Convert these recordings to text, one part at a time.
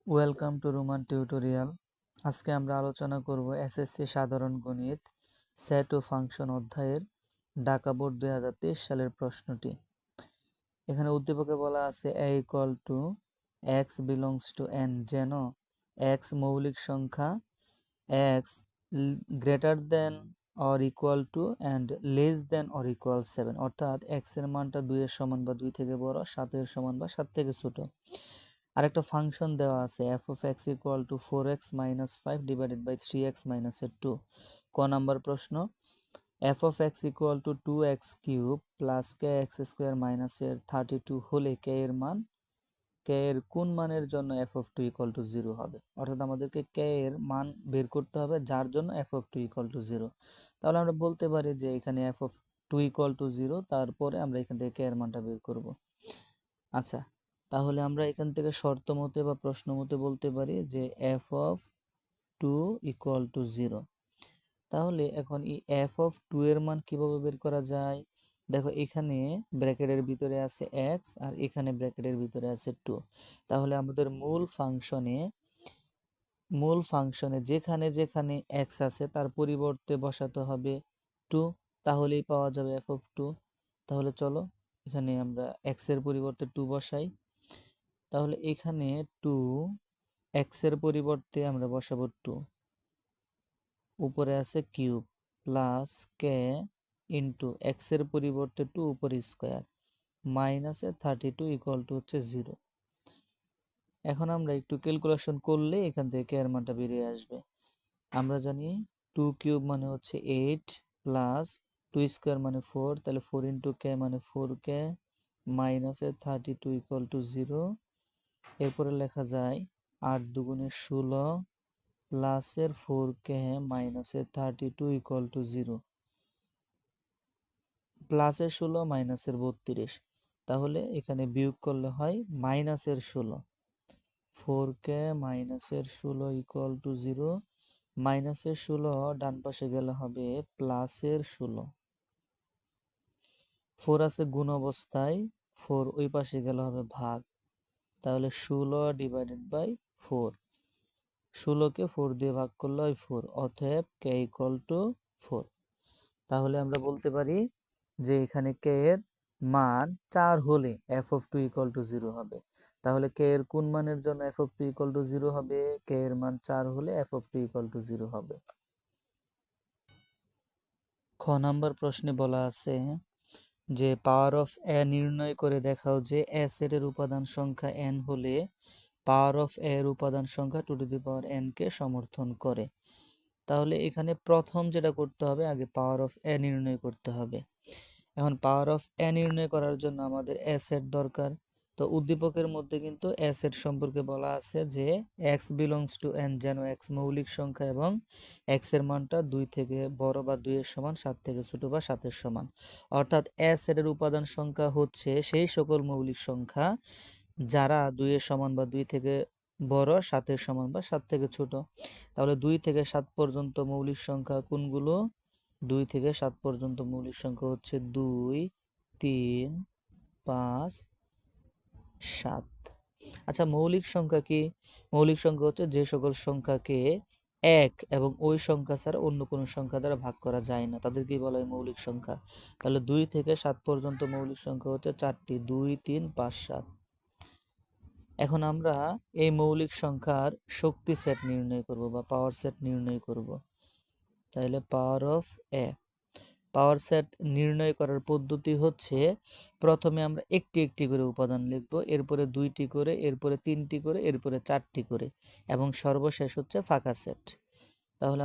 Welcome to Roman tutorial. আজকে আমরা আলোচনা করব এসএসসি সাধারণ গণিত সেট ও ফাংশন অধ্যায়ের ঢাকা বোর্ড 2023 সালের প্রশ্নটি। এখানে উদ্দীপকে বলা আছে a equal to x belongs to N, যেন এক্স মৌলিক সংখ্যা, x greater than or equal to and less than or equal 7, অর্থাৎ এক্স এর মানটা 2 এর সমান বা 2 থেকে বড়, 7 এর সমান বা 7 থেকে ছোট। আরেকটা ফাংশন দেওয়া আছে f of x equal to 4x minus 5 divided by 3x minus 2। ক নাম্বার প্রশ্ন, f of x equal to 2x cube plus kx square minus 32 হলে k এর কোন মানের জন্য f of 2 equal to 0 হবে? অর্থাৎ আমাদেরকে k এর মান বের করতে হবে যার জন্য f of 2 equal to 0। তাহলে আমরা বলতে পারি যে এখানে f of 2 equal to 0, তারপরে আমরা এখান থেকে k এর মানটা বের করব। আচ্ছা, তাহলে আমরা এখান থেকে শর্ত মতে বা প্রশ্ন মতে বলতে পারি যে f of 2 equal to 0। তাহলে এখন এই f of 2 এর মান কিভাবে বের করা যায়? দেখো, এখানে ব্র্যাকেটের ভিতরে আছে x আর এখানে ব্র্যাকেটের ভিতরে আছে 2। তাহলে আমাদের মূল ফাংশনে যেখানে যেখানে x আছে তার পরিবর্তে বসাতে হবে 2, তাহলেই পাওয়া যাবে f of 2। তাহলে চলো এখানে আমরা x এর পরিবর্তে 2 বসাই। তাহলে এখানে 2 x এর পরিবর্তে আমরা বসাবো 2, উপরে আছে cube plus k into x এর পরিবর্তে 2 উপরে স্কোয়ার মাইনাসে 32 ইকুয়াল টু হচ্ছে 0। এখন আমরা একটু ক্যালকুলেশন করলে এখান থেকে k এর মানটা বেরিয়ে আসবে। আমরা জানি 2 কিউব মানে হচ্ছে 8 প্লাস 2 স্কোয়ার মানে 4, তাহলে 4 ইন্টু k মানে 4k মাইনাসে 32 ইকুয়াল টু 0। এরপরে লেখা যায় 8 দুগুণে 16 প্লাসের 4k মাইনাসের 32 ইকুয়াল টু 0, প্লাসের 16 মাইনাসের 32। তাহলে এখানে বিয়োগ করলে হয় মাইনাসের 16, 4k মাইনাসের 16 ইকুয়াল টু 0। মাইনাসের 16 ডান পাশে গেলে হবে প্লাসের 16, 4 আছে গুণ অবস্থায়, 4 ওই পাশে গেলে হবে ভাগ, তাহলে 16 ডিভাইডেড বাই 4, 16কে 4 দিয়ে ভাগ করলে হয় 4, অতএব k ইকুয়াল টু 4। তাহলে আমরা বলতে পারি যে এখানে k এর মান 4 হলে f of 2 ইকুয়াল টু 0 হবে। তাহলে k এর কোন মানের জন্য f of 2 ইকুয়াল টু 0 হবে? k এর মান 4 হলে f of 2 ইকুয়াল টু 0 হবে। খ নাম্বার প্রশ্নে বলা আছে যে পাওয়ার অফ a নির্ণয় করে দেখাও যে a সেটের উপাদান সংখ্যা n হলে পাওয়ার অফ a এর উপাদান সংখ্যা 2 টু দি পাওয়ার n কে সমর্থন করে। তাহলে এখানে প্রথম যেটা করতে হবে, আগে পাওয়ার অফ a নির্ণয় করতে হবে। এখন পাওয়ার অফ a নির্ণয় করার জন্য আমাদের a সেট দরকার। তো উদ্দীপকের মধ্যে কিন্তু a সেট সম্পর্কে বলা আছে যে x বিলংস টু n, যেন x মৌলিক সংখ্যা এবং x এর মানটা 2 থেকে বড় বা 2 এর সমান, 7 থেকে ছোট বা 7 এর সমান। অর্থাৎ a সেটের উপাদান সংখ্যা হচ্ছে সেই সকল মৌলিক সংখ্যা যারা 2 এর সমান বা 2 থেকে বড়, 7 এর সমান বা 7 থেকে ছোট। তাহলে 2 থেকে 7 পর্যন্ত মৌলিক সংখ্যা কোনগুলো? 2 থেকে 7 পর্যন্ত মৌলিক সংখ্যা হচ্ছে 2, 3, 5, 7। আচ্ছা, মৌলিক সংখ্যা কি? মৌলিক সংখ্যা হচ্ছে যে সকল সংখ্যাকে 1 এবং ওই সংখ্যা ছাড়া অন্য কোনো সংখ্যা দ্বারা ভাগ করা যায় না, তাদেরকেই বলা হয় মৌলিক সংখ্যা। তাহলে 2 থেকে 7 পর্যন্ত মৌলিক সংখ্যা হচ্ছে 4টি, 2, 3, 5, 7। এখন আমরা এই মৌলিক সংখ্যার শক্তি সেট নির্ণয় করব বা পাওয়ার সেট নির্ণয় করব। তাহলে power of a, power set নির্ণয় করার পদ্ধতি হচ্ছে প্রথমে আমরা একটি একটি করে উপাদান লিখব, এরপরে 2টি করে, এরপরে 3টি করে, এরপরে 4টি করে, এবং সর্বশেষ হচ্ছে ফাঁকা সেট। তাহলে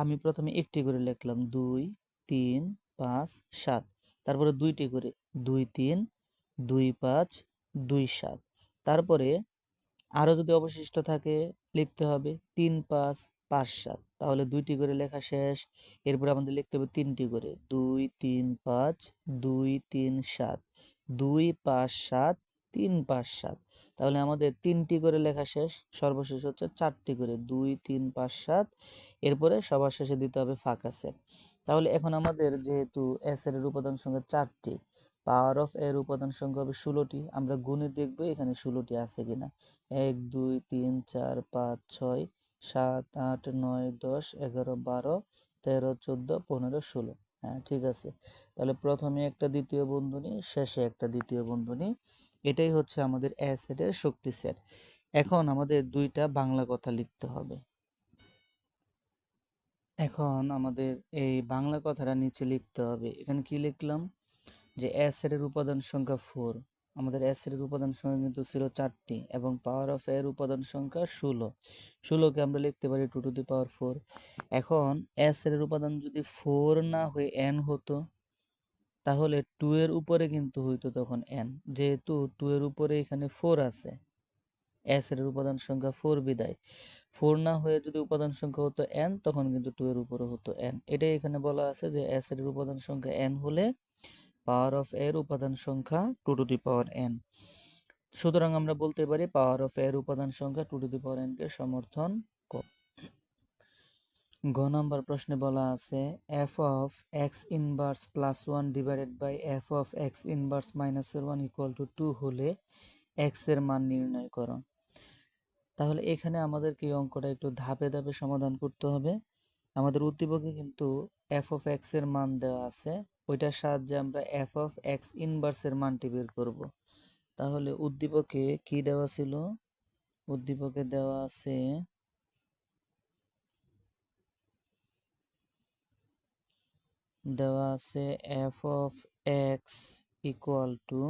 আমি প্রথমে একটি করে লিখলাম 2, 3, 5, 7, তারপরে 2টি করে 2, 3, 2, 5, 2, 7, তারপরে আরও যদি অবশিষ্ট থাকে লিখতে হবে 3, 5, 5, 7, তাহলে 2টি করে লেখা শেষ। এরপর আমাদের লিখতে হবে 3টি করে 2, 3, 5, 2, 3, 7, 2, 5, 7, 3, 5, 7, তাহলে আমাদের 3টি করে লেখা শেষ। সর্বশেষ হচ্ছে 4টি করে 2, 3, 5, 7, এরপরে সবার শেষে দিতে হবে ফাঁকা সেট। তাহলে এখন আমাদের যেহেতু এস এর উপাদান সংখ্যা 4টি, পাওয়ার অফ এর উপাদান সংখ্যা হবে 16টি। আমরা গুণে দেখবো এখানে 16টি আছে কিনা। 1 2 3 4 5 6 7 8 9 10 11 12 13 14 15 16। হ্যাঁ, ঠিক আছে। তাহলে প্রথমে একটা দ্বিতীয় বন্ধনী, শেষে একটা দ্বিতীয় বন্ধনী। এটাই হচ্ছে আমাদের অ্যাসিডের শক্তি সেট। এখন আমাদের দুইটা বাংলা কথা লিখতে হবে। এখন আমাদের এই বাংলা কথাটা নিচে লিখতে হবে। এখানে কি লিখলাম, যে অ্যাসিডের উপাদান সংখ্যা 4। আমাদের অ্যাসিডের উপাদান সংখ্যা কিন্তু ছিল 4টি এবং পাওয়ার অফ এর উপাদান সংখ্যা 16। 16কে আমরা লিখতে পারি 2 টু দি পাওয়ার 4। এখন অ্যাসিডের উপাদান যদি 4 না হয়ে n হতো, তাহলে 2 এর উপরে কিন্তু হইতো তখন n। যেহেতু 2 এর উপরে এখানে 4 আছে, অ্যাসিডের উপাদান সংখ্যা 4 বিদায় 4 না হয়ে যদি উপাদান সংখ্যা হতো n, তখন কিন্তু 2 এর উপরে হতো n। এটাই এখানে বলা আছে যে অ্যাসিডের উপাদান সংখ্যা n হলে পাওয়ার অফ এর উপাদান সংখ্যা 2 টু দি পাওয়ার n। সুতরাং আমরা বলতে পারি পাওয়ার অফ এর উপাদান সংখ্যা 2 টু দি পাওয়ার n কে সমর্থন করে। গ নাম্বার প্রশ্নে বলা আছে f of x inverse plus 1 divided by f of x inverse minus 1 equal to 2 হলে x এর মান নির্ণয় করো। তাহলে এখানে আমাদেরকে এই অঙ্কটা একটু ধাপে ধাপে সমাধান করতে হবে। আমাদের উদ্দীপকে কিন্তু f অফ x এর মান দেওয়া আছে, ওইটার সাহায্যে আমরা f অফ x ইনভার্সের মানটি বের করব। তাহলে উদ্দীপকে কি দেওয়া ছিল? উদ্দীপকে দেওয়া আছে f of x equal to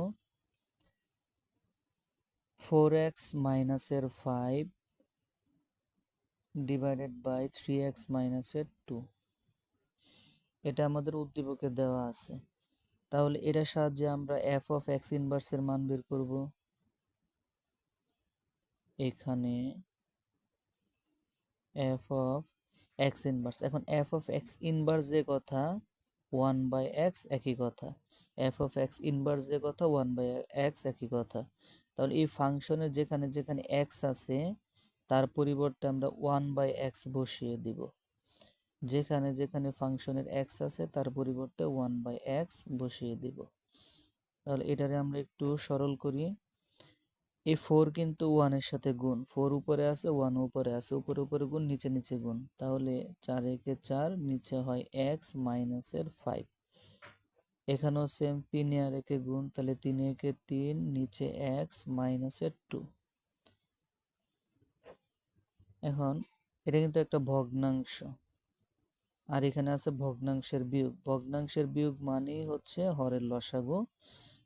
4x মাইনাসের 5 ডিভাইডেড বাই 3x মাইনাসের 2। এটা আমাদের উদ্দীপকে দেওয়া আছে। তাহলে এটার সাহায্যে আমরা f অফ x ইনভার্সের মান বের করব। এখানে f অফ x ইনভার্স, এখন f অফ x ইনভার্স যে কথা 1 বাই x একই কথা, f অফ x ইনভার্স যে কথা 1 বাই x একই কথা। তাহলে এই ফাংশনের যেখানে যেখানে x আছে তার পরিবর্তে আমরা 1 বাই x বসিয়ে দিব। যেখানে যেখানে ফাংশনের x আছে তার পরিবর্তে 1 বাই x বসিয়ে দিব। তাহলে এটারে আমরা একটু সরল করি। এই 4 কিন্তু 1 এর সাথে গুণ, 4 উপরে আছে 1 উপরে আছে, উপরে উপরে গুণ, নিচে নিচে গুণ। তাহলে 4 একে 4, নিচে হয় x মাইনাসের 5। এখানেও সেম, 3 আর একে গুণ, তাহলে 3 একে 3, নিচে x মাইনাসের 2। এখন এটা কিন্তু একটা ভগ্নাংশ, আর এখানে আছে ভগ্নাংশের বিয়োগ। ভগ্নাংশের বিয়োগ মানেই হচ্ছে হরের লসাগু।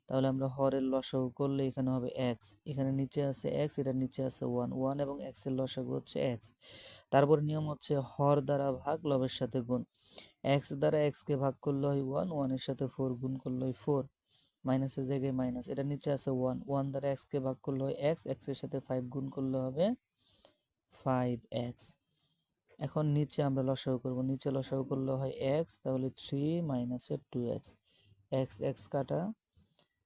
তাহলে আমরা হরের লসাগু করলে এখানে হবে x, এখানে নিচে আছে x, এটা নিচে আছে 1, 1 এবং x এর লসাগু হচ্ছে x। তারপর নিয়ম হচ্ছে হর দ্বারা ভাগ, লবের সাথে গুণ। x দ্বারা x কে ভাগ করলে হয় 1, 1 এর সাথে 4 গুণ করলে হয় 4, মাইনাসের জায়গায় মাইনাস, এটা নিচে আছে 1, 1 দ্বারা x কে ভাগ করলে হয় x, x এর সাথে 5 গুণ করলে হবে 5x। এখন নিচে আমরা লসাগু করব, নিচে লসাগু করলে হয় x, তাহলে 3 মাইনাসের 2x। x x কাটা,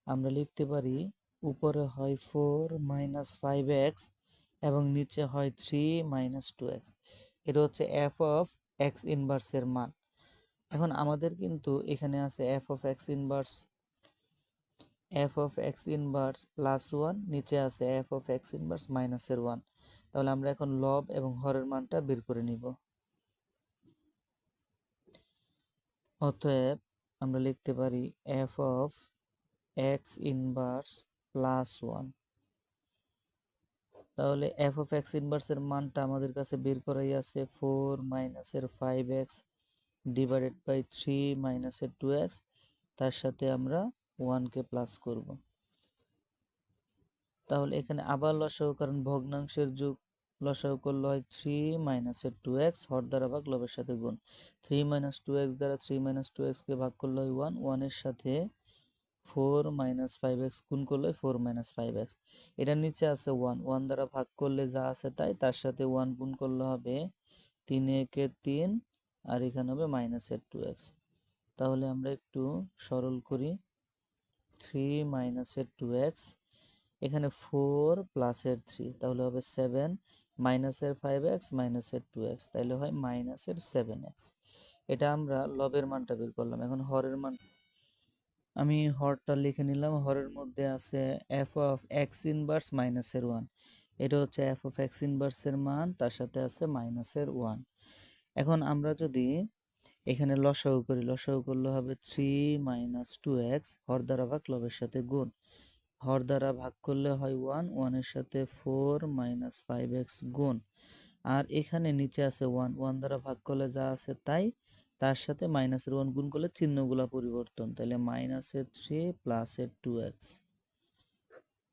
আমরা লিখতে পারি উপরে হয় 4 মাইনাস 5x এবং নিচে হয় 3 মাইনাস 2x। এটা হচ্ছে f অফ x ইনভার্সের মান। এখন আমাদের কিন্তু এখানে আছে f of x inverse plus 1, নিচে আছে f অফ x ইনভার্স মাইনাসের 1। তাহলে আমরা এখন লব এবং হরের মানটা বের করে নিব। অতএব আমরা লিখতে পারি f of x inverse plus 1। তাহলে f অফ x ইনভার্সের মানটা আমাদের কাছে বের করাই আছে 4 মাইনাসের 5x ডিভাইডেড বাই 3 মাইনাসের 2x, তার সাথে আমরা 1 কে প্লাস করব। তাহলে এখানে আবার লসাগু, কারণ ভগ্নাংশের যোগ, লসাগু করলে হয় 3 মাইনাসের 2x, হর দ্বারা ভাগ, লবের সাথে গুণ। 3 মাইনাস 2x দ্বারা 3 মাইনাস 2x কে ভাগ করলে হয় 1, 1 এর সাথে 4 মাইনাস 5x গুণ করলে 4 মাইনাস 5x। এটার নিচে আছে 1, 1 দ্বারা ভাগ করলে যা আছে তাই, তার সাথে 1 গুণ করলে হবে 3 একে 3, আর এখানে হবে মাইনাসের 2x। তাহলে আমরা একটু সরল করি, 3 মাইনাসের 2x, এখানে 4 প্লাসের 3, তাহলে হবে 7 মাইনাসের 5x মাইনাসের 2x, তাহলে হয় মাইনাসের 7x। এটা আমরা লবের মানটা বের করলাম। এখন হরের মান আমি হরটা লিখে নিলাম। হরের মধ্যে আছে এফ অফ এক্স ইনভার্স মাইনাসের ওয়ান। এটা হচ্ছে এফ অফ এক্স ইনভার্সের মান, তার সাথে আছে মাইনাসের ওয়ান। এখন আমরা যদি এখানে লসাগু করি, লসাগু করলে হবে 3 মাইনাস 2x, হর দ্বারা ভাগ লবের সাথে গুণ। হর দ্বারা ভাগ করলে হয় 1, 1 এর সাথে 4 মাইনাস 5x গুণ। আর এখানে নিচে আছে 1, 1 দ্বারা ভাগ করলে যা আছে তাই, তার সাথে মাইনাসের 1 গুণ করলে চিহ্নগুলা পরিবর্তন, তাহলে মাইনাসের 3 প্লাসের 2x।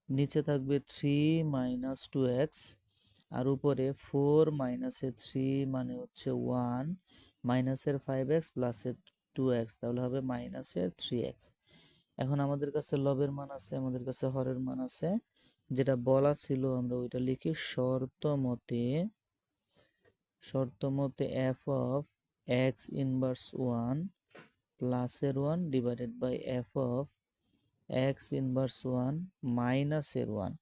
নিচে থাকবে 3 মাইনাস 2x, আর উপরে 4 মাইনাসের 3 মানে হচ্ছে 1, মাইনাসের 5x প্লাসের 2x, তাহলে হবে মাইনাসের 3x। এখন আমাদের কাছে লবের মান আছে, আমাদের কাছে হরের মান আছে, যেটা বলা ছিল আমরা ওইটা লিখি। শর্তমতে এফ অফ এক্স ইনভার্স 1 প্লাসের 1 divided by f of x inverse 1 মাইনাসের 1,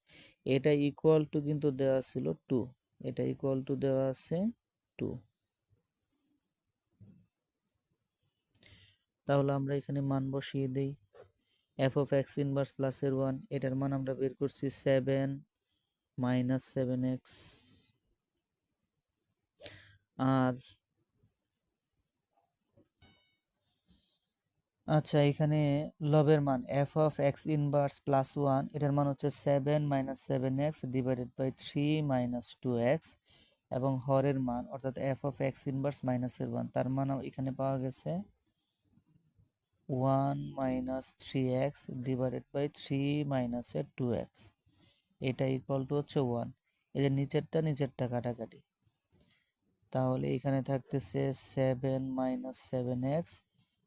এটা ইকুয়াল টু কিন্তু দেওয়া ছিল 2, এটা ইকুয়াল টু দেওয়া আছে 2। তাহলে আমরা এখানে মান বসিয়ে দেই। এফ অফ এক্স ইনভার্স প্লাসের 1, এটার মান আমরা বের করছি 7 মাইনাস 7x। আর আচ্ছা, এখানে লবের মান F of x inverse plus 1, এটার মান হচ্ছে 7 minus 7x divided by 3 minus 2x, এবং হরের মান অর্থাৎ এফ অফ এক্স ইনভার্স মাইনাসের 1, তার মান এখানে পাওয়া গেছে 1 মাইনাস 3x ডিভাইডেড বাই 3 মাইনাসের 2x, এটা ইকুয়াল টু হচ্ছে 1। এদের নিচেরটা কাটাকাটি, তাহলে এখানে থাকতেছে 7 minus 7x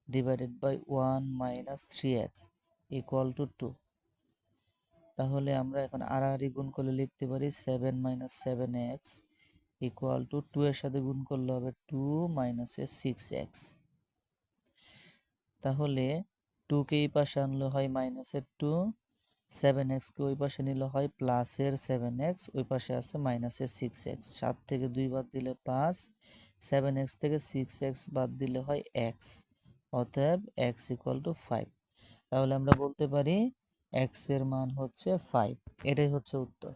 divided by 1 minus 3x equal to 2। তাহলে আমরা এখন আড়াআড়ি গুণ করলে লিখতে পারি 7 মাইনাস 7x ইকুয়াল টু 2 এর সাথে গুণ করলে হবে 2 মাইনাসের 6x। তাহলে 2 কে এই পাশে আনলে হয় মাইনাসের 2, 7x কে ওই পাশে নিলে হয় প্লাসের 7x, ওই পাশে আছে মাইনাসের 6x। 7 থেকে 2 বাদ দিলে 5, 7x থেকে 6x বাদ দিলে হয় x, অতএব x ইকুয়াল টু 5। তাহলে আমরা বলতে পারি x এর মান হচ্ছে 5। এটাই হচ্ছে উত্তর।